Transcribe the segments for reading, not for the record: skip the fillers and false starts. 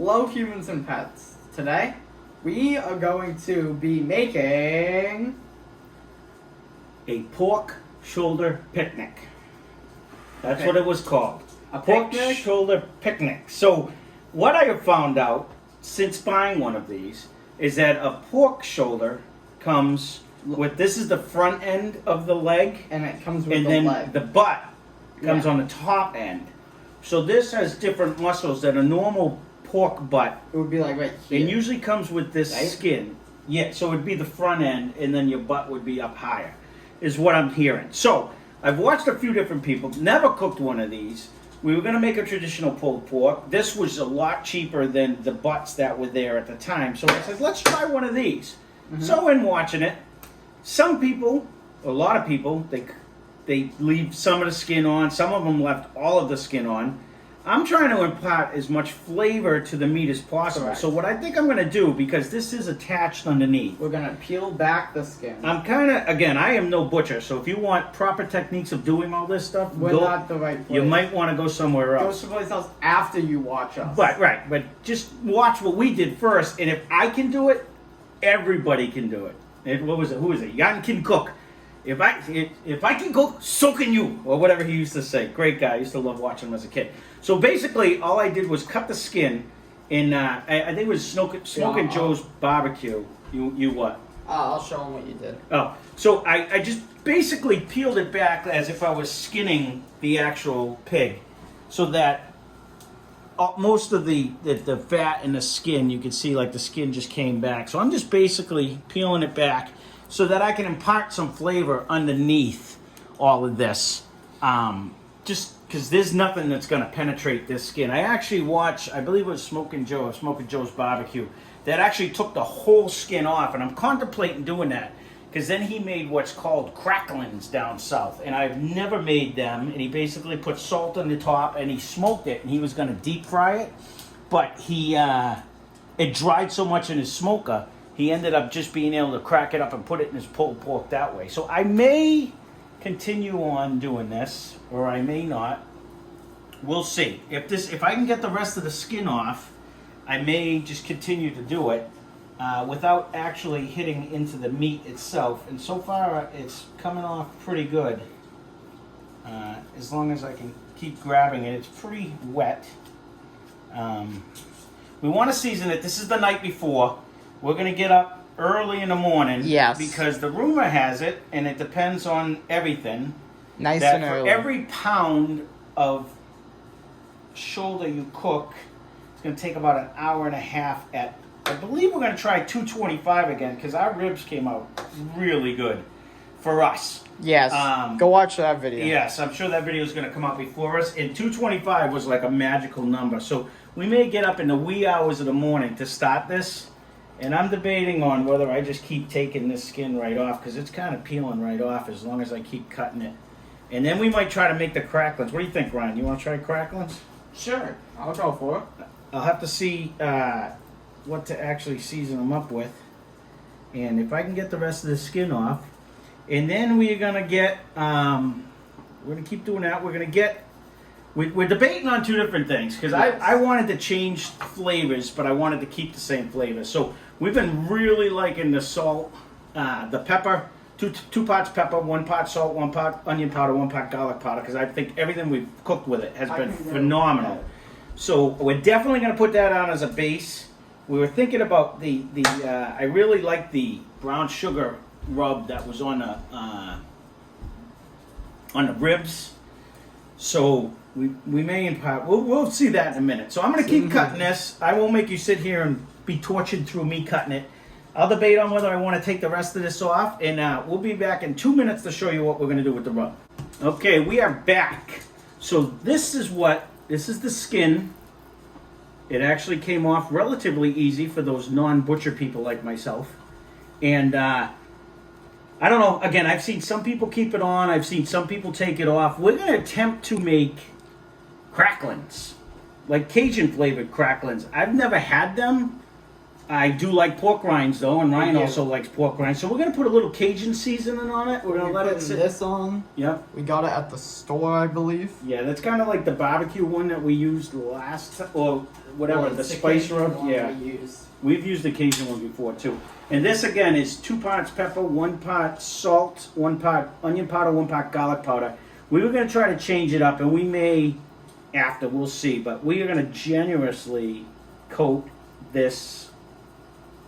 Hello humans and pets. Today, we are going to be making a pork shoulder picnic. That's Okay. what it was called. A Pork picnic? shoulder picnic. So what I have found out since buying one of these is that a pork shoulder comes with, this is the front end of the leg, and it comes with and the then leg. the butt comes Yeah. on the top end. So this has different muscles than a normal pork butt. It would be like right here. It usually comes with this Right? skin. Yeah, so it'd be the front end, and then your butt would be up higher, is what I'm hearing. So I've watched a few different people, never cooked one of these. We were gonna make a traditional pulled pork. This was a lot cheaper than the butts that were there at the time. So I said, let's try one of these. So in watching it, some people, a lot of people, they leave some of the skin on. Some of them left all of the skin on. I'm trying to impart as much flavor to the meat as possible. Correct. So what I think I'm going to do, because this is attached underneath, We're gonna peel back the skin. I'm kind of, again, I am no butcher. So if you want proper techniques of doing all this stuff, We're not the right place. you might want to go somewhere Go else. someplace else after you watch us. But just watch what we did first. And if I can do it, everybody can do it. And what was it? Who was it? Jan can cook. If I can cook, so can you, or whatever he used to say. Great guy. I used to love watching him as a kid. So basically, all I did was cut the skin, and I think it was Smoking Joe's barbecue. You what? I'll show them what you did. Oh, so I just basically peeled it back as if I was skinning the actual pig, so that most of the fat in the skin, you can see like the skin just came back. So I'm just basically peeling it back so that I can impart some flavor underneath all of this. Just because there's nothing that's going to penetrate this skin. I actually watched, I believe it was Smoking Joe's Barbecue, that actually took the whole skin off, and I'm contemplating doing that. Because then he made what's called cracklings down south, and I've never made them. And he basically put salt on the top, and he smoked it, and he was going to deep fry it, but it dried so much in his smoker, he ended up just being able to crack it up and put it in his pulled pork that way. So I may continue on doing this, or I may not. We'll see. If I can get the rest of the skin off, I may just continue to do it. Without actually hitting into the meat itself. And so far, it's coming off pretty good. As long as I can keep grabbing it. It's pretty wet. We want to season it. This is the night before. We're going to get up early in the morning. Yes. Because the rumor has it, and it depends on everything, Nice that and for early. every pound of shoulder you cook, it's going to take about an hour and a half at, I believe we're going to try 225 again, because our ribs came out really good for us. Yes. Go watch that video. Yes, I'm sure that video is going to come out before us. And 225 was like a magical number. So we may get up in the wee hours of the morning to start this. And I'm debating on whether I just keep taking this skin right off, because it's kind of peeling right off as long as I keep cutting it. And then we might try to make the cracklings. What do you think, Ryan? You want to try cracklings? Sure. I'll go for it. I'll have to see what to actually season them up with, and if I can get the rest of the skin off, and then we're gonna get we're gonna keep doing that. We're debating on two different things, because Yes. I wanted to change flavors, but I wanted to keep the same flavor. So we've been really liking the salt, the pepper, two parts pepper, 1 part salt, 1 part onion powder, 1 part garlic powder, because I think everything we've cooked with it has been phenomenal. So we're definitely going to put that on as a base. We were thinking about I really like the brown sugar rub that was on the ribs. So we may impart. We'll see that in a minute. So I'm going to keep cutting this. I won't make you sit here and be tortured through me cutting it. I'll debate on whether I want to take the rest of this off, and we'll be back in 2 minutes to show you what we're going to do with the rub. Okay, we are back. So this is the skin. It actually came off relatively easy for those non-butcher people like myself. And I don't know, again, I've seen some people keep it on. I've seen some people take it off. We're going to attempt to make cracklings, like Cajun flavored cracklings. I've never had them. I do like pork rinds though, and Ryan Yeah. also likes pork rinds. So we're gonna put a little Cajun seasoning on it. We're gonna let it sit. This on. Yep. We got it at the store, I believe. Yeah, that's kind of like the barbecue one that we used last time, or whatever, Well, the it's spice Cajun rub. one Yeah. we used. We've used the Cajun one before too. And this again is 2 parts pepper, 1 part salt, 1 part onion powder, 1 part garlic powder. We were going to try to change it up, and we may after, we'll see. But we are going to generously coat this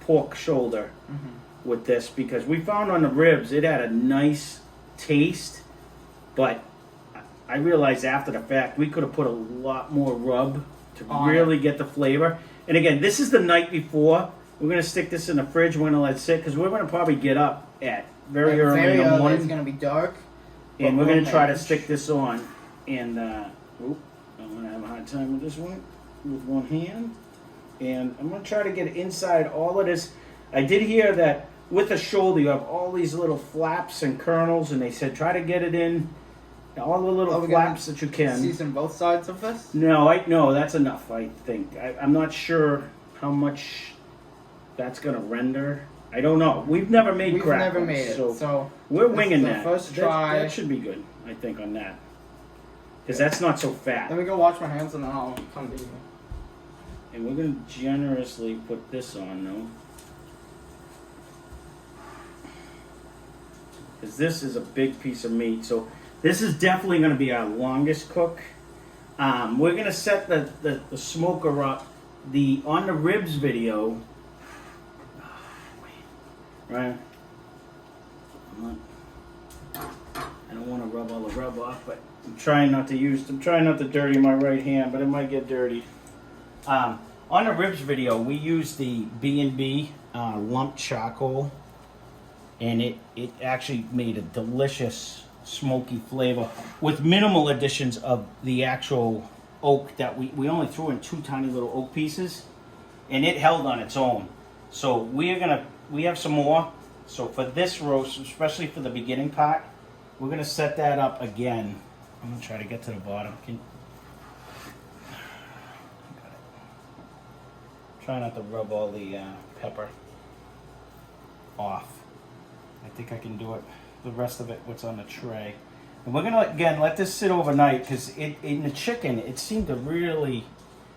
pork shoulder with this because we found on the ribs it had a nice taste, but I realized after the fact we could have put a lot more rub to really get the flavor. And again, this is the night before. We're going to stick this in the fridge. We're going to let it sit because we're going to probably get up at very early in the morning. It's going to be dark. And we're going to try to stick this on. And, I'm going to have a hard time with this one, with one hand. And I'm going to try to get inside all of this. I did hear that with the shoulder, you have all these little flaps and kernels, and they said try to get it in all the little flaps that you can. Season both sides of this? No, that's enough, I think. I'm not sure how much that's going to render. I don't know. We've never made crackers. We've never made it, so we're winging that. First try. That should be good, I think, on that. Because that's not so fat. Let me go wash my hands and then I'll come to you. And we're going to generously put this on, though. Because this is a big piece of meat. So this is definitely going to be our longest cook. We're going to set the smoker up. On the ribs video, right? I don't want to rub all the rub off, but I'm trying not to dirty my right hand, but it might get dirty. On the ribs video, we used the B&B lumped charcoal, and it actually made a delicious smoky flavor with minimal additions of the actual oak that we only threw in 2 tiny little oak pieces, and it held on its own. So we have some more. So for this roast, especially for the beginning part, we're gonna set that up again. I'm gonna try to get to the bottom. Try not to rub all the pepper off. I think I can do it. The rest of it, what's on the tray. And we're gonna again let this sit overnight because in the chicken it seemed to really,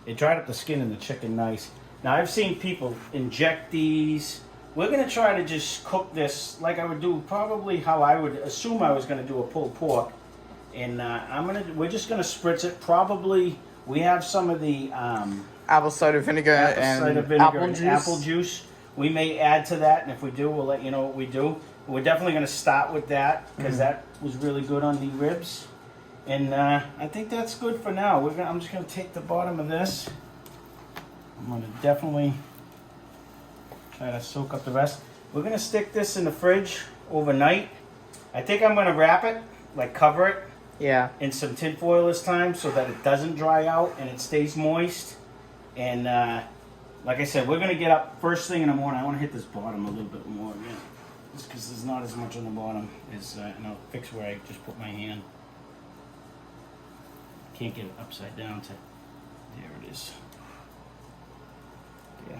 it dried up the skin in the chicken nice. Now I've seen people inject these. We're gonna try to just cook this like I would do, probably how I would assume I was gonna do a pulled pork. And we're just gonna spritz it. Probably we have some of the apple cider vinegar and apple juice. We may add to that, and if we do, we'll let you know what we do. We're definitely going to start with that because that was really good on the ribs, and I think that's good for now. I'm just going to take the bottom of this. I'm going to definitely try to soak up the rest. We're going to stick this in the fridge overnight. I think I'm going to wrap it, like cover it, in some tin foil this time so that it doesn't dry out and it stays moist. And like I said, we're going to get up first thing in the morning. I want to hit this bottom a little bit more again. Just because there's not as much on the bottom as, and I'll fix where I just put my hand. Can't get it upside down to, there it is. Yeah.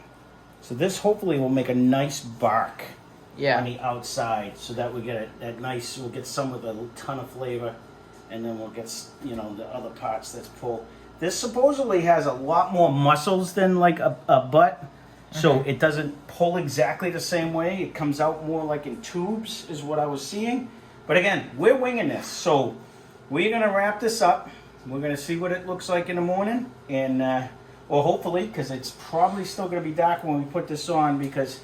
So this hopefully will make a nice bark on the outside so that we get that nice, we'll get some with a ton of flavor, and then we'll get, the other parts that's pulled. This supposedly has a lot more muscles than like a butt. So it doesn't pull exactly the same way. It comes out more like in tubes is what I was seeing. But again, we're winging this. So we're going to wrap this up. We're going to see what it looks like in the morning. And, or hopefully, because it's probably still going to be dark when we put this on, because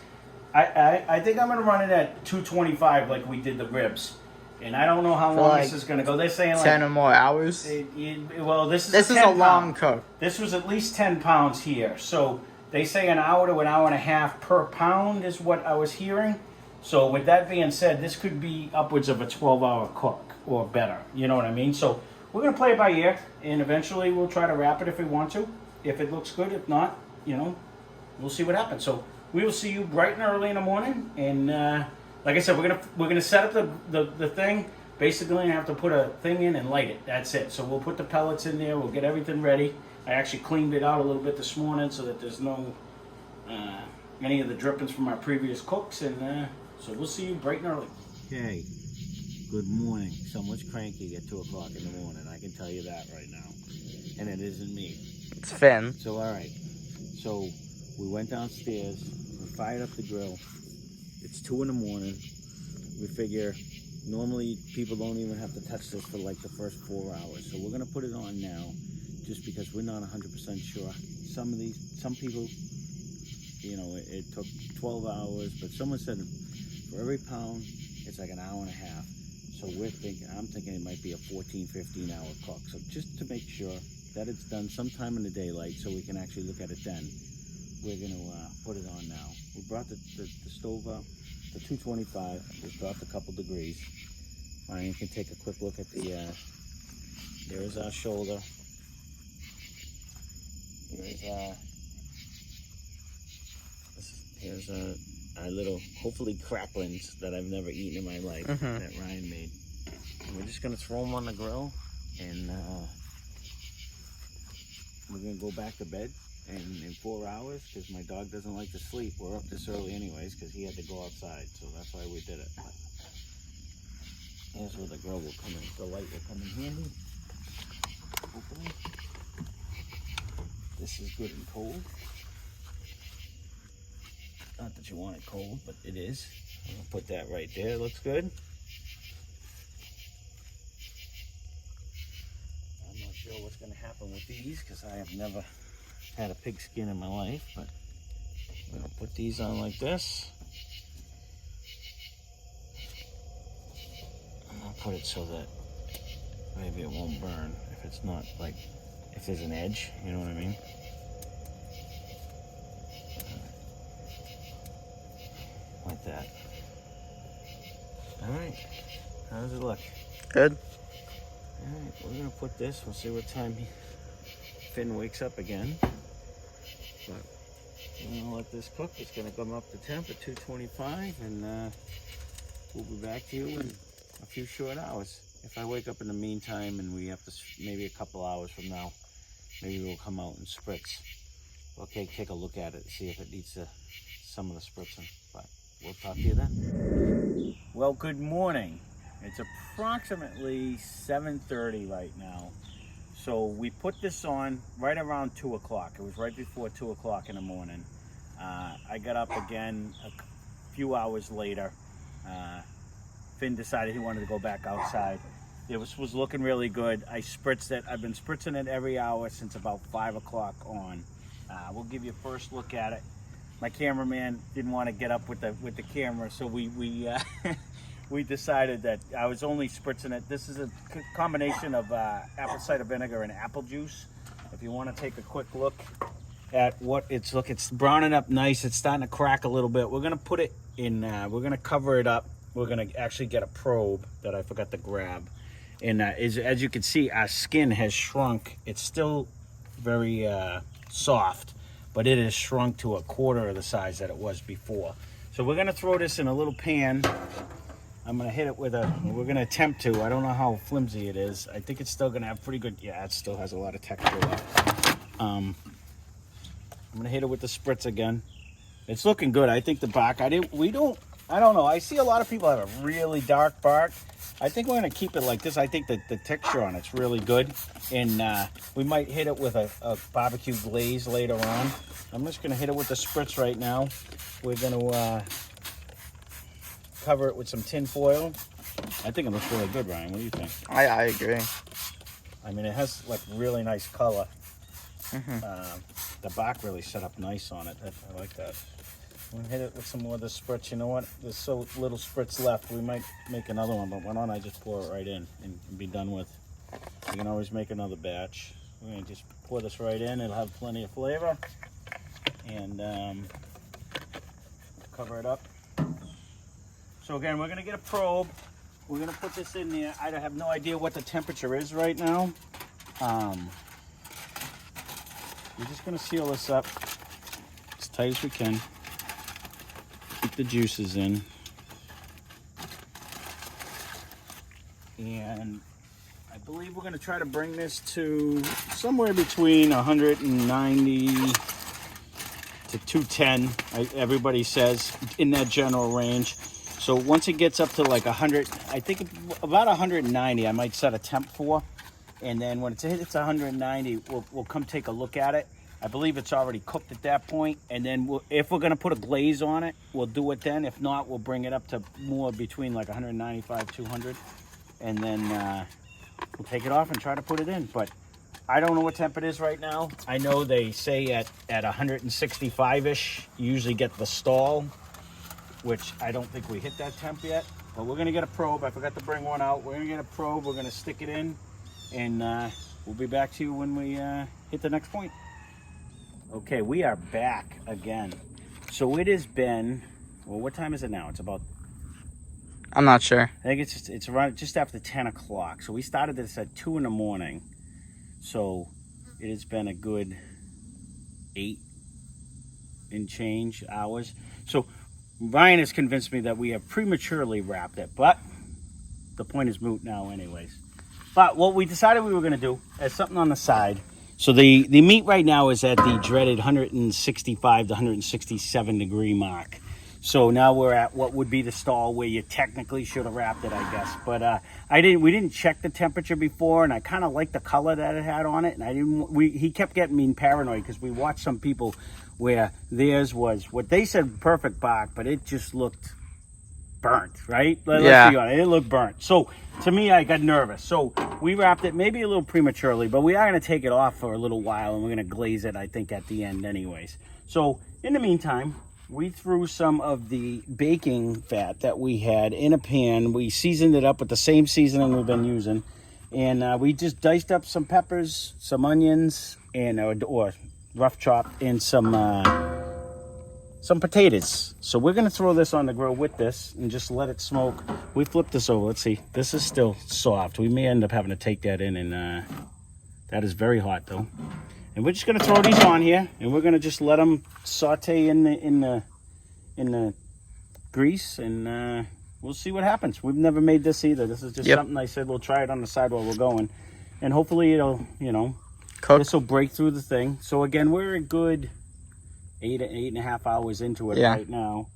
I think I'm going to run it at 225 like we did the ribs. And I don't know how long this is going to go. They're saying 10 or more hours. This is a long cook. This was at least 10 pounds here. So they say an hour to an hour and a half per pound is what I was hearing. So with that being said, this could be upwards of a 12-hour cook or better. You know what I mean? So we're going to play it by ear, and eventually we'll try to wrap it if we want to. If it looks good, if not, we'll see what happens. So we will see you bright and early in the morning. And like I said, we're gonna set up the thing. Basically, I have to put a thing in and light it. That's it. So we'll put the pellets in there. We'll get everything ready. I actually cleaned it out a little bit this morning so that there's no any of the drippings from our previous cooks, and so we'll see you bright and early. Okay, good morning. Someone's cranky at 2 o'clock in the morning, I can tell you that right now. And it isn't me. It's Finn. So alright, so we went downstairs, we fired up the grill. It's 2 in the morning. We figure normally people don't even have to touch this for like the first 4 hours. So we're gonna put it on now, just because we're not 100% sure. Some people, you know, it took 12 hours, but someone said for every pound, it's like an hour and a half. So I'm thinking it might be a 14, 15 hour cook. So just to make sure that it's done sometime in the daylight so we can actually look at it then, we're gonna put it on now. We brought the stove up to 225, we've dropped a couple degrees. Ryan can take a quick look at the, there's our shoulder. Here's our little, hopefully cracklings that I've never eaten in my life that Ryan made. And we're just gonna throw them on the grill, and we're gonna go back to bed in 4 hours, because my dog doesn't like to sleep. We're up this early anyways, because he had to go outside, so that's why we did it. But here's where the grill will come in. The light will come in handy, hopefully. This is good and cold. Not that you want it cold, but it is. I'm gonna put that right there. Looks good. I'm not sure what's gonna happen with these, because I have never had a pig skin in my life, but I'm gonna put these on like this. I'm gonna put it so that maybe it won't burn if it's not like, if there's an edge, you know what I mean? Like that. Alright, how does it look? Good. Alright, we're gonna put this, we'll see what time Finn wakes up again. But we're gonna let this cook. It's gonna come up to temp at 225, and we'll be back to you in a few short hours. If I wake up in the meantime and we have to, maybe a couple hours from now, maybe we'll come out and spritz. Okay, take a look at it, see if it needs some of the spritzing. But we'll talk to you then. Well, good morning. It's approximately 7:30 right now. So we put this on right around 2 o'clock. It was right before 2 o'clock in the morning. I got up again a few hours later. Finn decided he wanted to go back outside. It was looking really good. I spritzed it. I've been spritzing it every hour since about 5 o'clock on. We'll give you a first look at it. My cameraman didn't want to get up with the camera, so we we decided that I was only spritzing it. This is a combination of apple cider vinegar and apple juice. If you want to take a quick look at what it's browning up nice. It's starting to crack a little bit. We're gonna put it in. We're gonna cover it up. We're gonna actually get a probe that I forgot to grab. And as you can see, our skin has shrunk. It's still very soft, but it has shrunk to a quarter of the size that it was before. So we're gonna throw this in a little pan. I'm gonna hit it with we're gonna attempt to, I don't know how flimsy it is. I think it's still gonna have pretty good, yeah, it still has a lot of texture left. I'm gonna hit it with the spritz again. It's looking good. I think the bark, I don't know. I see a lot of people have a really dark bark. I think we're gonna keep it like this. I think that the texture on it's really good. And we might hit it with a barbecue glaze later on. I'm just gonna hit it with the spritz right now. We're gonna cover it with some tin foil. I think it looks really good, Ryan. What do you think? I agree. I mean, it has like really nice color. The bark really set up nice on it. I like that. I'm gonna hit it with some more of the spritz. You know what? There's so little spritz left. We might make another one, but why don't I just pour it right in and be done with? You can always make another batch. We're gonna just pour this right in. It'll have plenty of flavor. And cover it up. So again, we're gonna get a probe. We're gonna put this in there. I have no idea what the temperature is right now. We're just gonna seal this up as tight as we can. Keep the juices in. And I believe we're gonna try to bring this to somewhere between 190 to 210. Everybody says in that general range. So once it gets up to like 100, I think about 190, I might set a temp for. And then when it's 190, we'll come take a look at it. I believe it's already cooked at that point. And then if we're going to put a glaze on it, we'll do it then. If not, we'll bring it up to more between like 195, 200. And then we'll take it off and try to put it in. But I don't know what temp it is right now. I know they say at 165-ish, you usually get the stall, which I don't think we hit that temp yet. But we're going to get a probe. I forgot to bring one out. We're going to get a probe. We're going to stick it in. And we'll be back to you when we hit the next point. Okay, we are back again. So it has been, well, what time is it now? It's about, I'm not sure. I think it's around just after 10 o'clock. So we started this at 2 in the morning. So it has been a good 8 and change hours. So Ryan has convinced me that we have prematurely wrapped it, but the point is moot now anyways. But what we decided we were going to do is something on the side. So the meat right now is at the dreaded 165 to 167 degree mark. So now we're at what would be the stall where you technically should have wrapped it, I guess. But we didn't check the temperature before, and I kind of liked the color that it had on it. And he kept getting me paranoid because we watched some people where theirs was what they said perfect bark, but it just looked burnt, right? Let's be honest, it looked burnt. So to me, I got nervous. So we wrapped it maybe a little prematurely, but we are going to take it off for a little while, and we're going to glaze it, I think, at the end anyways. So in the meantime, we threw some of the baking fat that we had in a pan. We seasoned it up with the same seasoning we've been using. And we just diced up some peppers, some onions, and or rough chopped, and some potatoes. So we're going to throw this on the grill with this and just let it smoke. We flipped this over. Let's see. This is still soft. We may end up having to take that in, and that is very hot, though. And we're just going to throw these on here, and we're going to just let them saute in the grease, and we'll see what happens. We've never made this either. This is just something I said we'll try it on the side while we're going. And hopefully it'll, cook. This will break through the thing. So again, we're a good 8.5 hours into it right now.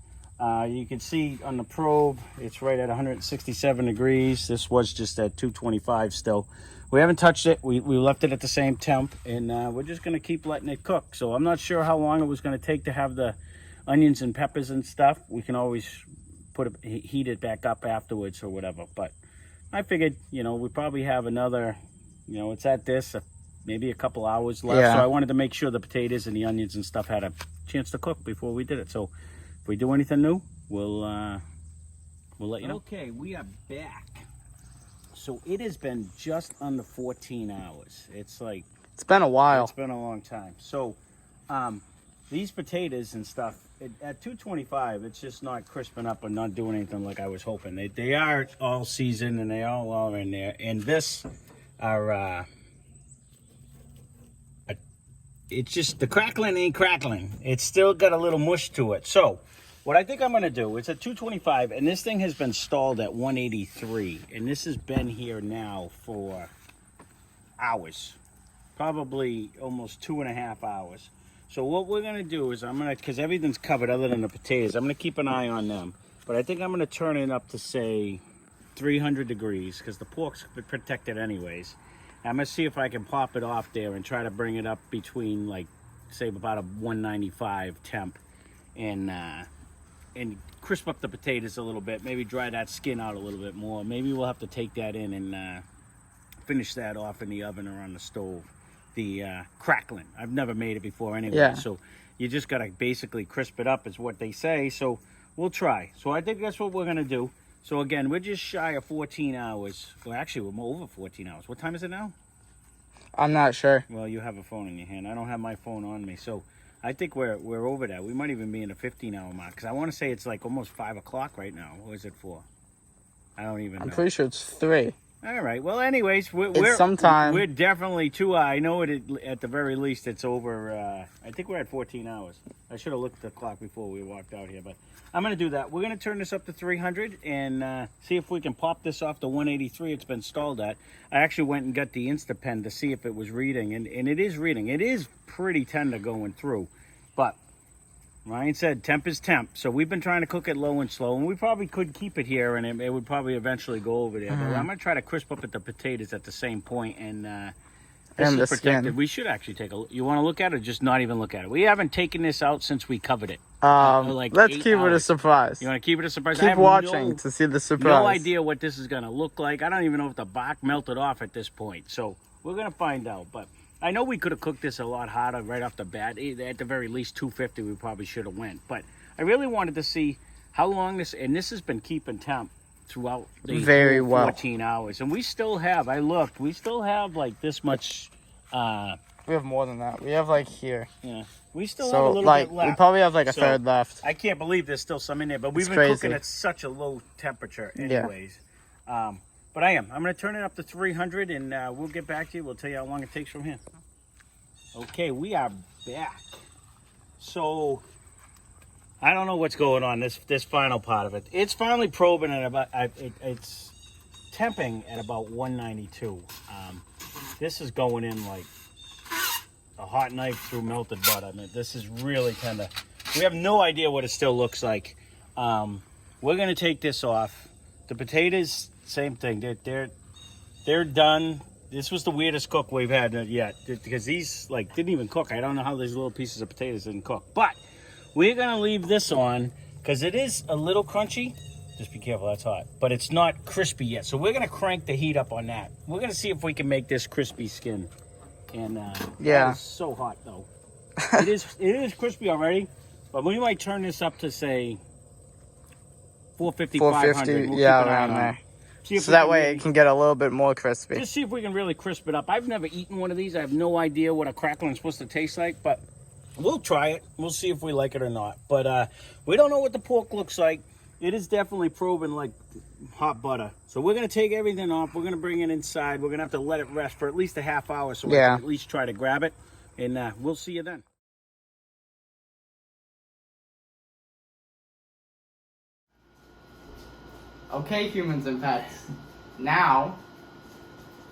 You can see on the probe, it's right at 167 degrees. This was just at 225 still. We haven't touched it. We left it at the same temp, and we're just going to keep letting it cook. So I'm not sure how long it was going to take to have the onions and peppers and stuff. We can always heat it back up afterwards or whatever. But I figured, we probably have another, it's at this, maybe a couple hours left. Yeah. So I wanted to make sure the potatoes and the onions and stuff had a chance to cook before we did it. So if we do anything new, we'll let you know. Okay, we are back. So it has been just under 14 hours. It's been a while. It's been a long time. So these potatoes and stuff, at 225, it's just not crisping up or not doing anything like I was hoping. They are all seasoned, and they all are in there. And this are, it's just, the crackling ain't crackling. It's still got a little mush to it. So what I think I'm going to do, it's at 225, and this thing has been stalled at 183, and this has been here now for hours, probably almost 2.5 hours. So what we're going to do is because everything's covered other than the potatoes, I'm going to keep an eye on them. But I think I'm going to turn it up to, say, 300 degrees, because the pork's protected anyways. I'm going to see if I can pop it off there and try to bring it up between, say, about a 195 temp, and crisp up the potatoes a little bit, maybe dry that skin out a little bit more. Maybe we'll have to take that in and finish that off in the oven or on the stove. The crackling. I've never made it before anyway, so you just got to basically crisp it up is what they say. So we'll try. So I think that's what we're going to do. So again, we're just shy of 14 hours. Well, actually, we're over 14 hours. What time is it now? I'm not sure. Well, you have a phone in your hand. I don't have my phone on me, so I think we're over that. We might even be in the 15-hour mark, because I want to say it's almost 5 o'clock right now. What is it for? I don't even know. I'm pretty sure it's 3. All right. Well, anyways, we're definitely too high. I know it at the very least it's over. I think we're at 14 hours. I should have looked at the clock before we walked out here, but I'm going to do that. We're going to turn this up to 300 and see if we can pop this off to 183 it's been stalled at. I actually went and got the Instapen to see if it was reading, and it is reading. It is pretty tender going through, but Ryan said temp is temp. So we've been trying to cook it low and slow, and we probably could keep it here, and it would probably eventually go over there. But I'm going to try to crisp up at the potatoes at the same point, and this And is the protected. skin. We should actually take a look. You want to look at it or just not even look at it? We haven't taken this out since we covered it. Like Let's 8 keep it a hours. surprise. You want to keep it a surprise? I Keep have watching to see the surprise. No idea what this is going to look like. I don't even know if the bark melted off at this point. So we're going to find out. But I know we could have cooked this a lot harder right off the bat. At the very least, 250 we probably should have went. But I really wanted to see how long this, and this has been keeping temp throughout the Very whole well. 14 hours. And we still have, I looked, we still have like this much, We have more than that. We have like here. yeah. We still have a So little like bit left. we probably have like a So, third left. I can't believe there's still some in there, but we've It's been crazy. cooking at such a low temperature Yeah. anyways. But I'm going to turn it up to 300, and we'll get back to you. We'll tell you how long it takes from here. Okay, we are back. So I don't know what's going on, this final part of it. It's finally probing at about, it's temping at about 192. This is going in like a hot knife through melted butter. I mean, this is really kind of, we have no idea what it still looks like. We're going to take this off. The potatoes, same thing. They're done. This was the weirdest cook we've had yet, because these like didn't even cook. I don't know how these little pieces of potatoes didn't cook. But we're going to leave this on because it is a little crunchy. Just be careful, that's hot. But it's not crispy yet. So we're going to crank the heat up on that. We're going to see if we can make this crispy skin. And Yeah. it's so hot though. It is crispy already, but we might turn this up to say 450, 500. We'll yeah, keep an eye around on it. there. See if So we that can way really- it can get a little bit more crispy. just see if we can really crisp it up. I've never eaten one of these. I have no idea what a crackling is supposed to taste like, but we'll try it. We'll see if we like it or not. But we don't know what the pork looks like. It is definitely probing like hot butter. So we're going to take everything off. We're going to bring it inside. We're going to have to let it rest for at least a half hour so we Yeah. can at least try to grab it. And we'll see you then. Okay, humans and pets. Now,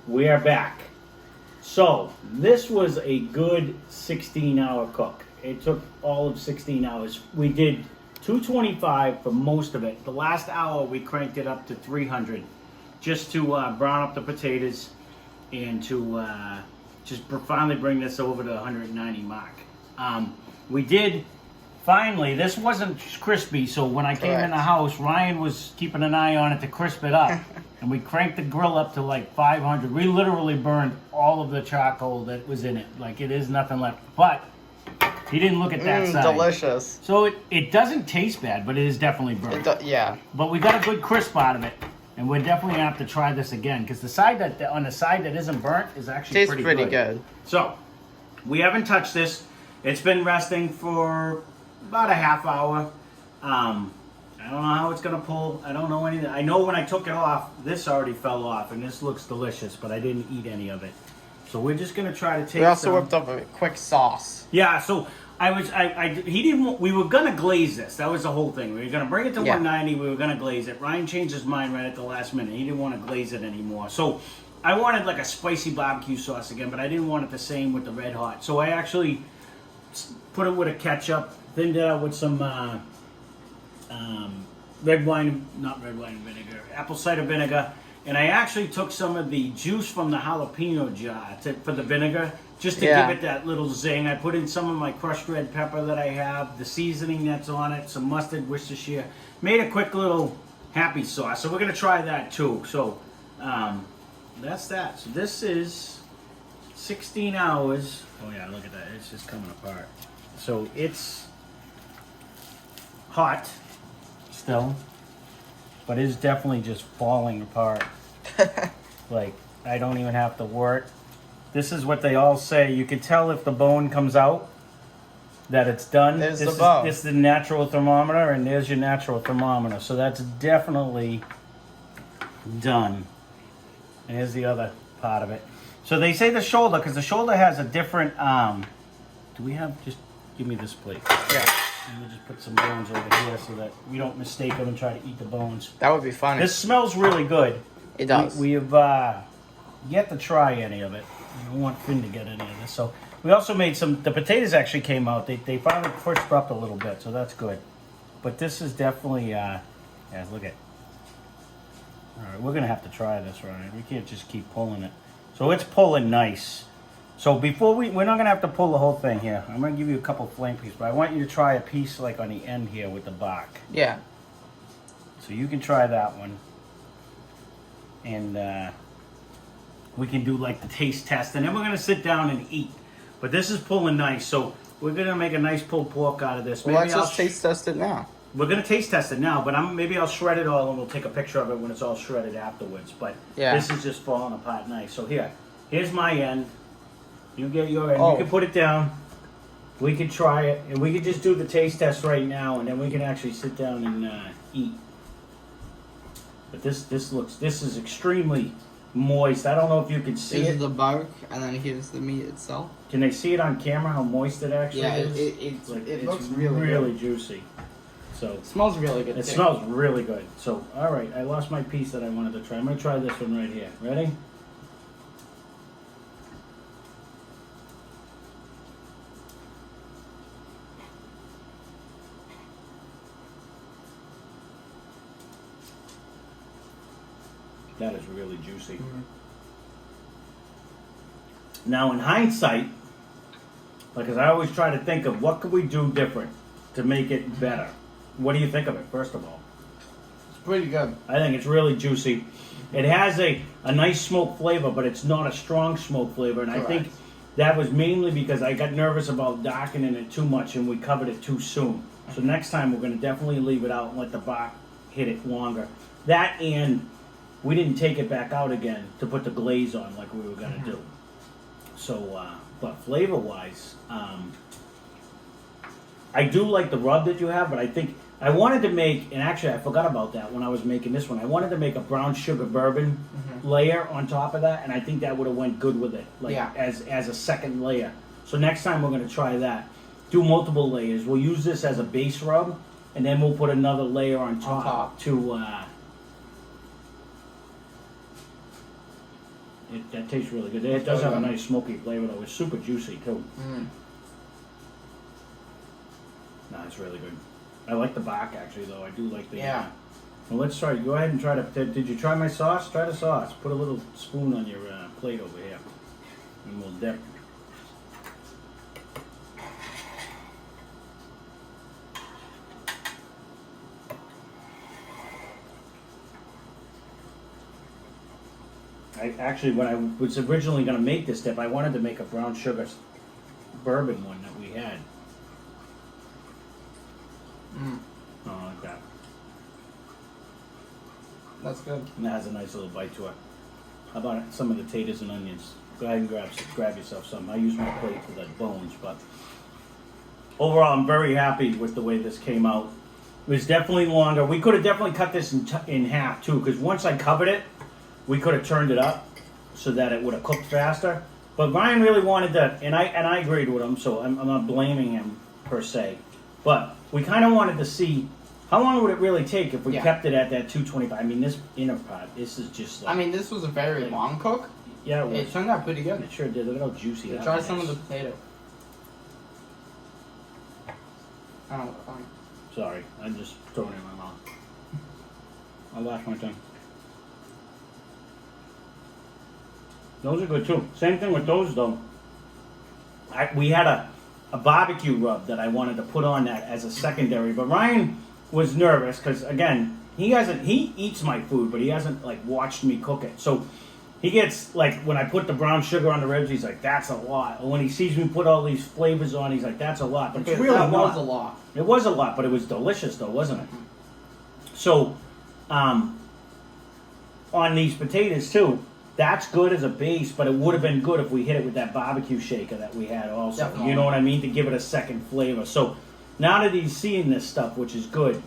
We are back. So this was a good 16-hour cook. It took all of 16 hours. We did 225 for most of it. The last hour we cranked it up to 300 just to brown up the potatoes and to just finally bring this over to 190 mark. We did finally, this wasn't crispy, so when I came in Correct. the house, Ryan was keeping an eye on it to crisp it up. And we cranked the grill up to like 500. We literally burned all of the charcoal that was in it. Like it is nothing left. But he didn't look at that side. Delicious. So it doesn't taste bad, but it is definitely burnt. Yeah. But we got a good crisp out of it. And we're definitely gonna have to try this again. Because the side on the side that isn't burnt is actually Tastes pretty good. So we haven't touched this. It's been resting for about a half hour. I don't know how it's gonna pull. I don't know anything. I know when I took it off, this already fell off, and this looks delicious, but I didn't eat any of it. So we're just gonna try to take. We also some. whipped up a quick sauce. Yeah. So he didn't. We were gonna glaze this. That was the whole thing. We were gonna bring it to 190. We were gonna glaze it. Ryan changed his mind right at the last minute. He didn't want to glaze it anymore. So I wanted like a spicy barbecue sauce again, but I didn't want it the same with the red hot. So I actually put it with a ketchup, thinned it out with some not red wine vinegar, apple cider vinegar, and I actually took some of the juice from the jalapeno jar for the vinegar, just to give it that little zing. I put in some of my crushed red pepper that I have, the seasoning that's on it, some mustard, Worcestershire, made a quick little happy sauce. So we're gonna try that too. So that's that. So this is 16 hours. Oh yeah, look at that. It's just coming apart. So it's hot still, but it's definitely just falling apart. Like, I don't even have to work. This is what they all say. You can tell if the bone comes out that it's done. There's this the bone. This is the natural thermometer, and there's your natural thermometer. So that's definitely done. And here's the other part of it. So they say the shoulder, because the shoulder has a different, do we have, just give me this plate. Yeah. And we'll just put some bones over here so that we don't mistake them and try to eat the bones. That would be funny. This smells really good. It does. We have yet to try any of it. I don't want Finn to get any of this. So we also made some. The potatoes actually came out. They finally pushed up a little bit, so that's good. But this is definitely. Yeah, look at. All right, we're gonna have to try this, Ryan. We can't just keep pulling it. So it's pulling nice. So before we're not gonna have to pull the whole thing here. I'm gonna give you a couple flame pieces, but I want you to try a piece like on the end here with the bark. Yeah. So you can try that one, and we can do like the taste test, and then we're gonna sit down and eat. But this is pulling nice, so we're gonna make a nice pulled pork out of this. Well, let's just taste test it now. We're gonna taste test it now, but maybe I'll shred it all, and we'll take a picture of it when it's all shredded afterwards. But yeah, this is just falling apart nice. So here's my end. You get your end. Oh. You can put it down. We can try it, and we can just do the taste test right now, and then we can actually sit down and eat. But this is extremely moist. I don't know if you can see this is it. the bark, and then here's the meat itself. Can they see it on camera how moist it actually is? It looks it's really good. juicy. So It smells really good. it too. smells really good. So all right, I lost my piece that I wanted to try. I'm gonna try this one right here. Ready? That is really juicy. Mm-hmm. Now, in hindsight, because I always try to think of what could we do different to make it better. What do you think of it, first of all? It's pretty good. I think it's really juicy. It has a nice smoke flavor, but it's not a strong smoke flavor. And Correct. I think that was mainly because I got nervous about darkening it too much and we covered it too soon. So next time we're going to definitely leave it out and let the bark hit it longer. That, and we didn't take it back out again to put the glaze on like we were going to do. So, but flavor-wise, I do like the rub that you have, but I think I wanted to make, and actually I forgot about that when I was making this one. I wanted to make a brown sugar bourbon layer on top of that, and I think that would have went good with it, like as a second layer. So next time we're going to try that. Do multiple layers. We'll use this as a base rub, and then we'll put another layer on top. To that tastes really good. It does have a nice smoky flavor though. It's super juicy too. No, it's really good. I like the bark actually though. I do like the well, let's try. Go ahead and try to. Did you try my sauce? Try the sauce. Put a little spoon on your plate over here, and we'll dip. When I was originally going to make this dip, I wanted to make a brown sugar bourbon one that we had. Oh, like that. That's good. And that has a nice little bite to it. How about some of the taters and onions? Go ahead and grab yourself some. I use my plate for the bones, but overall, I'm very happy with the way this came out. It was definitely longer. We could have definitely cut this in half too, because once I covered it, we could have turned it up so that it would have cooked faster. But Ryan really wanted to, and I agreed with him, so I'm not blaming him per se. But we kind of wanted to see how long would it really take if we kept it at that 225. I mean, this inner part, this is just like... I mean, this was a very long cook. Yeah, it was. It turned out pretty good. It sure did. Look at how juicy that Try is. some of the potato. Oh, fine. Sorry, I'm just throwing it in my mouth. I'll wash my tongue. Those are good too. Same thing with those though. We had a barbecue rub that I wanted to put on that as a secondary, but Ryan was nervous because again, he eats my food, but he hasn't like watched me cook it. So he gets like when I put the brown sugar on the ribs, he's like, "That's a lot." Or when he sees me put all these flavors on, he's like, "That's a lot." But it's really that not. was a lot. It was a lot, but it was delicious though, wasn't it? So, on these potatoes too. That's good as a base, but it would have been good if we hit it with that barbecue shaker that we had also. Definitely. You know what I mean? To give it a second flavor. So now that he's seeing this stuff, which is good,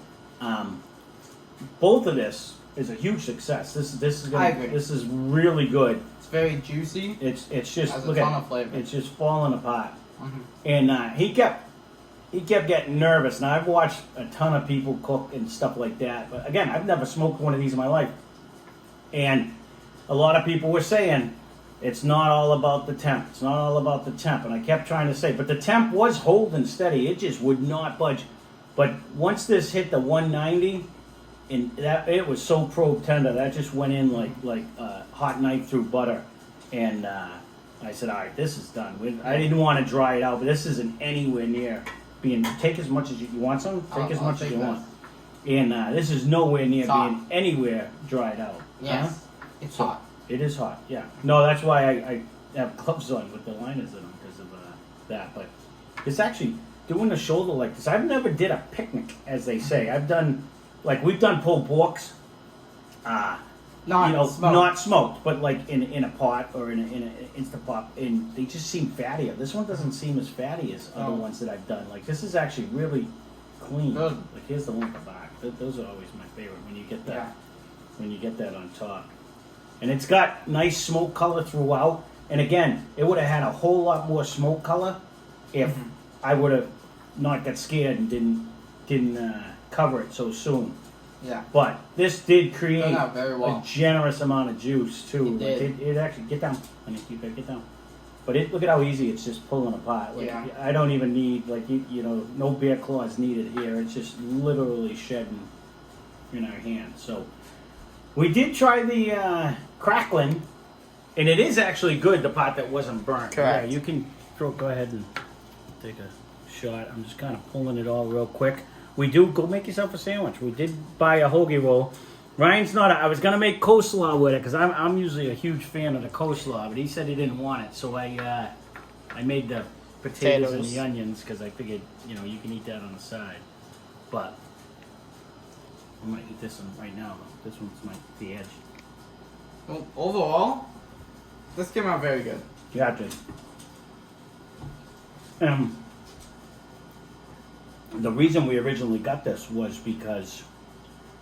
both of this is a huge success. This is really good. It's very juicy. It's just has a look ton at of flavor. it's just falling apart. And he kept getting nervous. Now I've watched a ton of people cook and stuff like that, but again, I've never smoked one of these in my life, and a lot of people were saying, It's not all about the temp. It's not all about the temp. And I kept trying to say, but the temp was holding steady. It just would not budge. But once this hit the 190, and that it was so probe tender, that just went in like a hot knife through butter. And I said, all right, this is done. I didn't want to dry it out, but this isn't anywhere near being. Take as much as you want. Some take as much as you want. And this is nowhere near being anywhere dried out. Yes, it's hot. It is hot, yeah. No, that's why I have gloves on with the liners in them because of that. But it's actually doing a shoulder like this. I've never did a picnic, as they say. I've done we've done pulled porks, not smoked, but like in a pot or in an Instapot, and they just seem fattier. This one doesn't seem as fatty as other ones that I've done. Like this is actually really clean. Good. Like here's the one at the back. Those are always my favorite when you get that. Yeah. When you get that on top. And it's got nice smoke color throughout. And again, it would have had a whole lot more smoke color if I would have not got scared and didn't cover it so soon. Yeah. But this did create Turned out very well. a generous amount of juice too. It did. It actually get down. Honey, keep it, get down. But look at how easy it's just pulling apart. Like, Yeah. I don't even need no bear claws needed here. It's just literally shedding in our hand. So we did try the crackling, and it is actually good. The part that wasn't burnt. Correct. Yeah, you can go ahead and take a shot. I'm just kind of pulling it all real quick. We do go make yourself a sandwich. We did buy a hoagie roll. Ryan's not. I was gonna make coleslaw with it because I'm usually a huge fan of the coleslaw, but he said he didn't want it, so I made the potatoes and the onions because I figured you can eat that on the side. But I'm gonna eat this one right now. This one's the edge. Well, overall, this came out very good. Gotcha. The reason we originally got this was because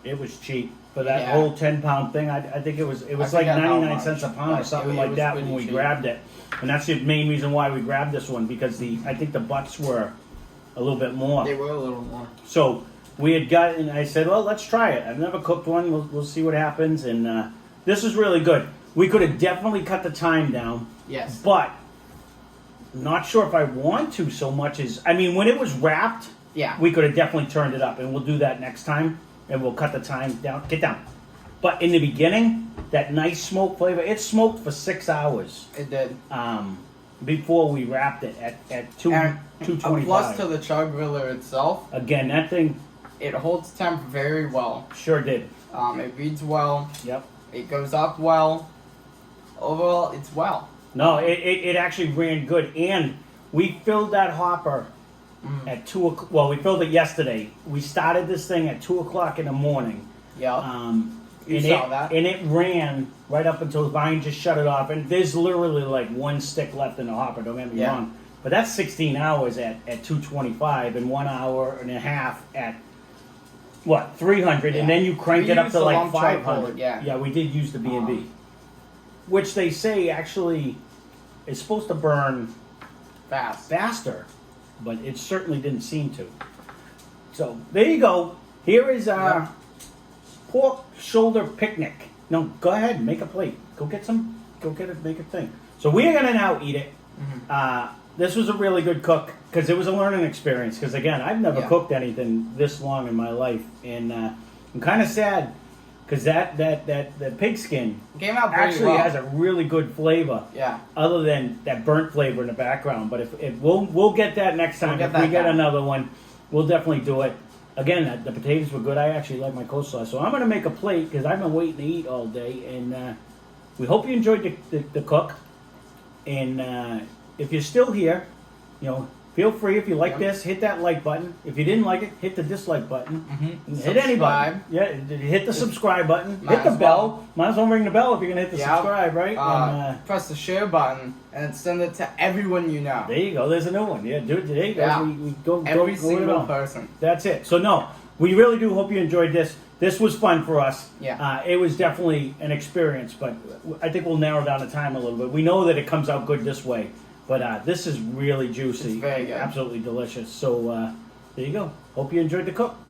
it was cheap for that whole 10-pound thing. I think it was like 99 cents a pound or something like that when we grabbed it, and that's the main reason why we grabbed this one because I think the butts were a little bit more. They were a little more. So we had got, and I said, well, let's try it. I've never cooked one. We'll see what happens, and this was really good. We could have definitely cut the time down. Yes. But not sure if I want to so much as when it was wrapped. Yeah. We could have definitely turned it up, and we'll do that next time, and we'll cut the time down. Get down. But in the beginning, that nice smoke flavor, it smoked for 6 hours. It did. Before we wrapped it at 225. A plus to the Char-Griller itself. Again, that thing. It holds temp very well. Sure did. It reads well. Yep. It goes up well. Overall, it's well. No, it actually ran good, and we filled that hopper at 2 o'clock. Well, we filled it yesterday. We started this thing at 2 o'clock in the morning. Yeah. You saw that. And it ran right up until Vine just shut it off. And there's literally like one stick left in the hopper, don't get me wrong. But that's 16 hours at 225 and 1 hour and a half at, 300. And then you crank it up to like 500. Yeah, we did use the B&B. Which they say actually is supposed to burn faster. But it certainly didn't seem to. So there you go. Here is our pork shoulder picnic. No, go ahead and make a plate. Go get some. Go get it. Make a thing. So we are gonna now eat it. This was a really good cook because it was a learning experience. Because again, I've never cooked anything this long in my life, and I'm kind of sad because that pig skin came out actually has a really good flavor. Yeah. Other than that burnt flavor in the background, but if we'll get that next time. If we get another one, we'll definitely do it. Again, the potatoes were good. I actually like my coleslaw, so I'm gonna make a plate because I've been waiting to eat all day, and we hope you enjoyed the cook. And if you're still here, feel free, if you like this, hit that like button. If you didn't like it, hit the dislike button. Hit any button. Yeah, hit the subscribe button. Hit the bell. Might as well ring the bell if you're going to hit the subscribe, right? And, press the share button and send it to everyone you know. There you go. There's a new one. Yeah, do it today. Yeah. We go Every go single person. That's it. So, no, we really do hope you enjoyed this. This was fun for us. Yeah. It was definitely an experience, but I think we'll narrow down the time a little bit. We know that it comes out good this way. But this is really juicy. It's very good. Absolutely delicious. So there you go. Hope you enjoyed the cook.